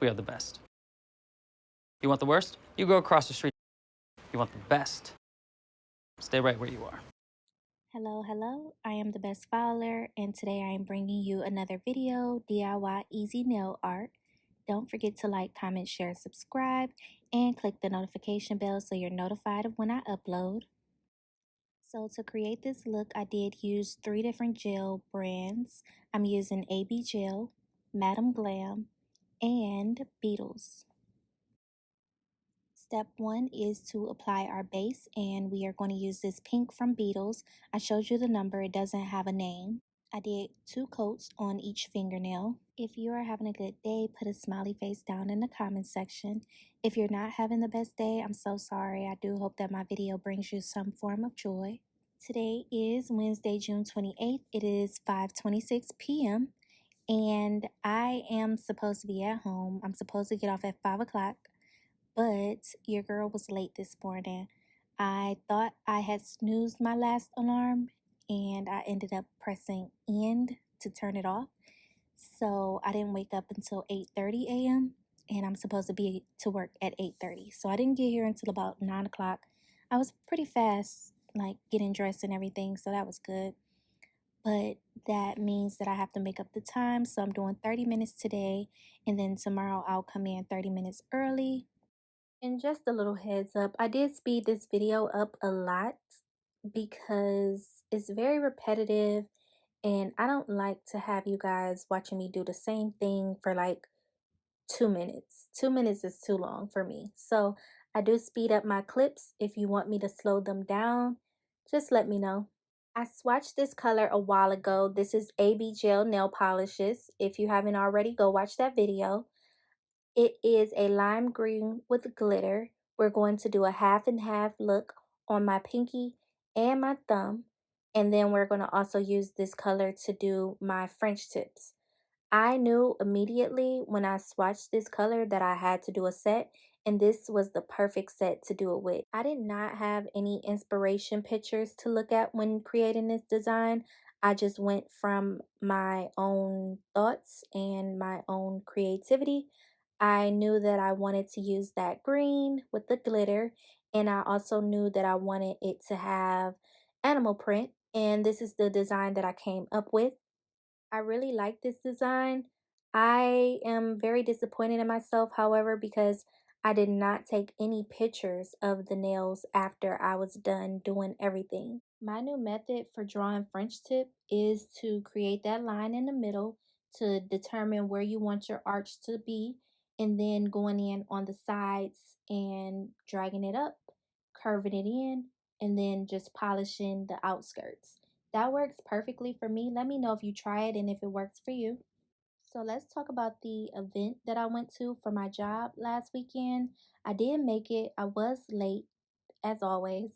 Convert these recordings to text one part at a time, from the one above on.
We are the best. You want the worst? You go across the street. You want the best? Stay right where you are. Hello, I am the Best Fowler, and today I am bringing you another video, DIY Easy Nail Art. Don't forget to like, comment, share, subscribe, and click the notification bell so you're notified of when I upload. So to create this look, I did use 3 different gel brands. I'm using AB Gel, Madam Glam, and Beetles. Step 1 is to apply our base, and we are going to use this pink from Beetles. I showed you the number, it doesn't have a name. I did 2 coats on each fingernail. If you are having a good day, put a smiley face down in the comment section. If you're not having the best day, I'm so sorry. I do hope that my video brings you some form of joy. Today is Wednesday, June 28th. It is 5:26 p.m. and I am supposed to be at home. I'm supposed to get off at 5 o'clock. But your girl was late this morning. I thought I had snoozed my last alarm and I ended up pressing end to turn it off. So I didn't wake up until 8:30 a.m. and I'm supposed to be to work at 8:30. So I didn't get here until about 9 o'clock. I was pretty fast, like getting dressed and everything, so that was good. But that means that I have to make up the time. So I'm doing 30 minutes today, and then tomorrow I'll come in 30 minutes early. And just a little heads up, I did speed this video up a lot because it's very repetitive and I don't like to have you guys watching me do the same thing for like 2 minutes. 2 minutes is too long for me. So I do speed up my clips. If you want me to slow them down, just let me know. I swatched this color a while ago. This is AB Gel Nail Polishes. If you haven't already, go watch that video. It is a lime green with glitter. We're going to do a half and half look on my pinky and my thumb. And then we're going to also use this color to do my French tips. I knew immediately when I swatched this color that I had to do a set, and this was the perfect set to do it with. I did not have any inspiration pictures to look at when creating this design. I just went from my own thoughts and my own creativity. I knew that I wanted to use that green with the glitter, and I also knew that I wanted it to have animal print, and this is the design that I came up with. I really like this design. I am very disappointed in myself, however, because I did not take any pictures of the nails after I was done doing everything. My new method for drawing French tip is to create that line in the middle to determine where you want your arch to be, and then going in on the sides and dragging it up, curving it in, and then just polishing the outskirts. That works perfectly for me. Let me know if you try it and if it works for you. So let's talk about the event that I went to for my job last weekend. I did make it. I was late, as always.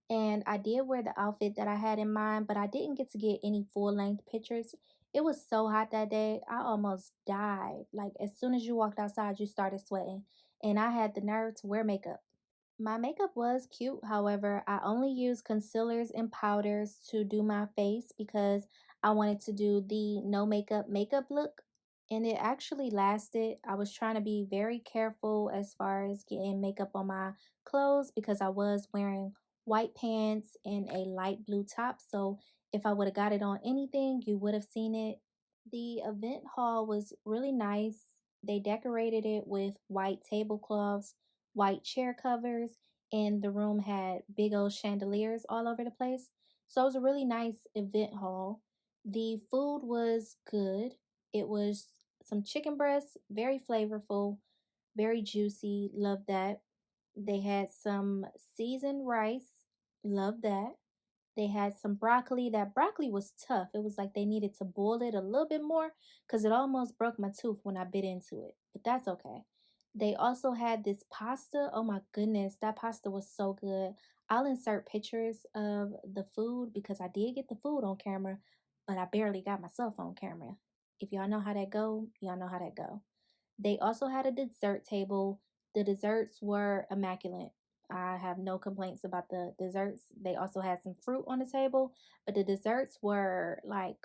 And I did wear the outfit that I had in mind, but I didn't get to get any full-length pictures. It was so hot that day, I almost died. Like, as soon as you walked outside, you started sweating. And I had the nerve to wear makeup. My makeup was cute, however, I only used concealers and powders to do my face because I wanted to do the no makeup look. And it actually lasted. I was trying to be very careful as far as getting makeup on my clothes because I was wearing white pants and a light blue top. So if I would have got it on anything, you would have seen it. The event hall was really nice. They decorated it with white tablecloths, white chair covers, and the room had big old chandeliers all over the place. So it was a really nice event hall. The food was good. It was some chicken breasts, very flavorful, very juicy. Love that. They had some seasoned rice. Love that. They had some broccoli. That broccoli was tough. It was like they needed to boil it a little bit more because it almost broke my tooth when I bit into it. But that's okay. They also had this pasta. Oh my goodness, that pasta was so good. I'll insert pictures of the food because I did get the food on camera, but I barely got myself on camera. If y'all know how that go, y'all know how that go. They also had a dessert table. The desserts were immaculate. I have no complaints about the desserts. They also had some fruit on the table, but the desserts were like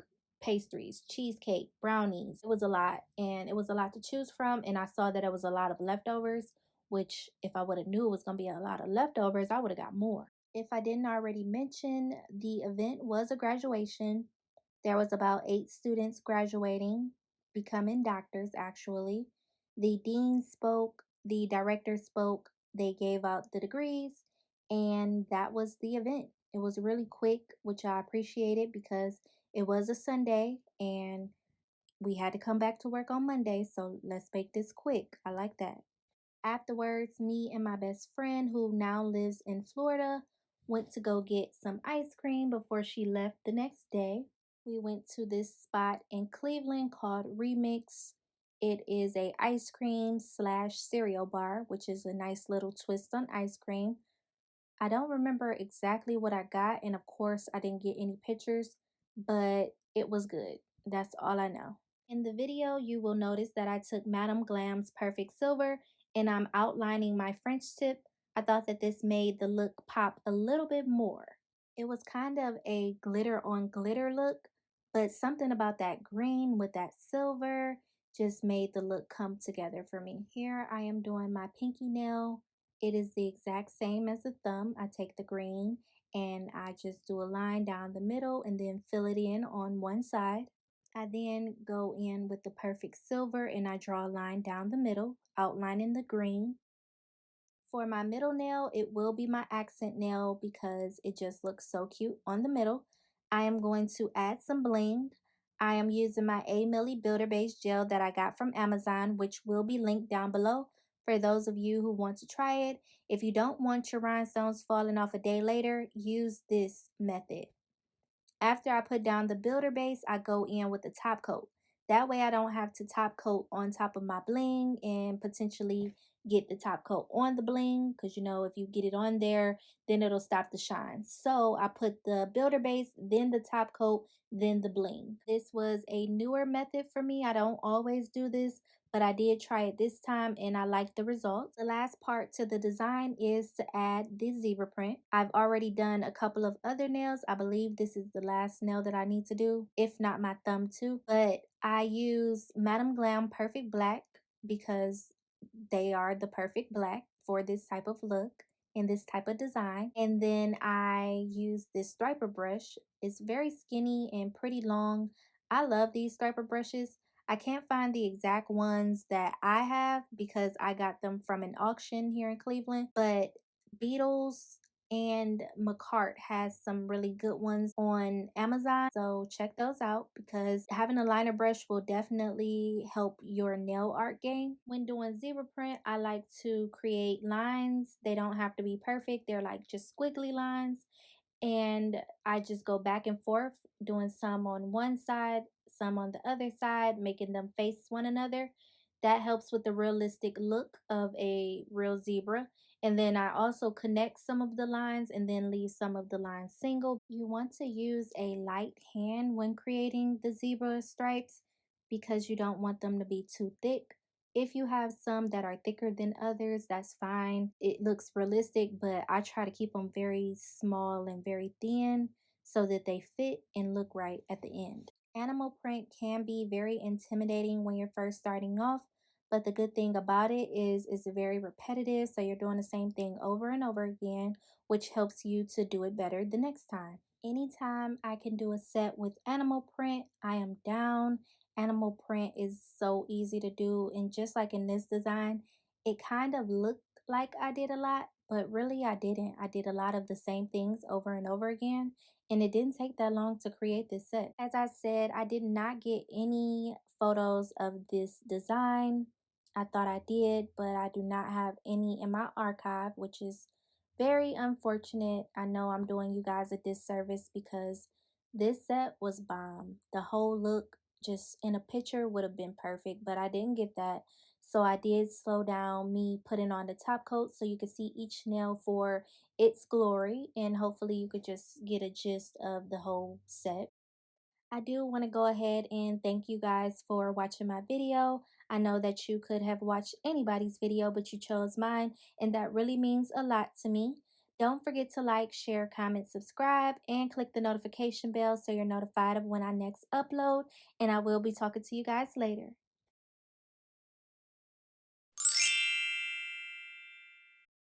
pastries, cheesecake, brownies. It was a lot, and it was a lot to choose from, and I saw that it was a lot of leftovers, which if I would have knew it was going to be a lot of leftovers, I would have got more. If I didn't already mention, the event was a graduation. There was about 8 students graduating, becoming doctors actually. The dean spoke, the director spoke, they gave out the degrees, and that was the event. It was really quick, which I appreciated because it was a Sunday and we had to come back to work on Monday, so let's make this quick. I like that. Afterwards, me and my best friend, who now lives in Florida, went to go get some ice cream before she left the next day. We went to this spot in Cleveland called Remix. It is a ice cream slash cereal bar, which is a nice little twist on ice cream. I don't remember exactly what I got, and of course, I didn't get any pictures, but it was good. That's all I know. In the video, you will notice that I took Madame Glam's Perfect Silver and I'm outlining my French tip. I thought that this made the look pop a little bit more. It was kind of a glitter on glitter look, but something about that green with that silver just made the look come together for me. Here I am doing my pinky nail. It is the exact same as the thumb. I take the green and I just do a line down the middle and then fill it in on one side. I then go in with the Perfect Silver and I draw a line down the middle, outlining the green. For my middle nail, it will be my accent nail because it just looks so cute on the middle. I am going to add some bling. I am using my A Milli Builder Base Gel that I got from Amazon, which will be linked down below for those of you who want to try it. If you don't want your rhinestones falling off a day later, use this method. After I put down the builder base, I go in with the top coat. That way I don't have to top coat on top of my bling and potentially get the top coat on the bling, because you know if you get it on there, then it'll stop the shine. So I put the builder base, then the top coat, then the bling. This was a newer method for me. I don't always do this, but I did try it this time and I like the results. The last part to the design is to add the zebra print. I've already done a couple of other nails. I believe this is the last nail that I need to do, if not my thumb too. But I use Madame Glam Perfect Black because they are the perfect black for this type of look and this type of design. And then I use this striper brush. It's very skinny and pretty long. I love these striper brushes. I can't find the exact ones that I have because I got them from an auction here in Cleveland, but Beetles and McCart has some really good ones on Amazon, so check those out because having a liner brush will definitely help your nail art game. When doing zebra print, I like to create lines. They don't have to be perfect, they're like just squiggly lines, and I just go back and forth doing some on one side, some on the other side, making them face one another. That helps with the realistic look of a real zebra. And then I also connect some of the lines and then leave some of the lines single. You want to use a light hand when creating the zebra stripes because you don't want them to be too thick. If you have some that are thicker than others, that's fine. It looks realistic, but I try to keep them very small and very thin so that they fit and look right at the end. Animal print can be very intimidating when you're first starting off, but the good thing about it is it's very repetitive, so you're doing the same thing over and over again, which helps you to do it better the next time. Anytime I can do a set with animal print, I am down. Animal print is so easy to do, and just like in this design, it kind of looked like I did a lot, but really I didn't. I did a lot of the same things over and over again, and it didn't take that long to create this set. As I said, I did not get any photos of this design. I thought I did, but I do not have any in my archive, which is very unfortunate. I know I'm doing you guys a disservice because this set was bomb. The whole look just in a picture would have been perfect, but I didn't get that. So I did slow down me putting on the top coat so you could see each nail for its glory, and hopefully you could just get a gist of the whole set. I do want to go ahead and thank you guys for watching my video. I know that you could have watched anybody's video, but you chose mine, and that really means a lot to me. Don't forget to like, share, comment, subscribe, and click the notification bell so you're notified of when I next upload. And I will be talking to you guys later.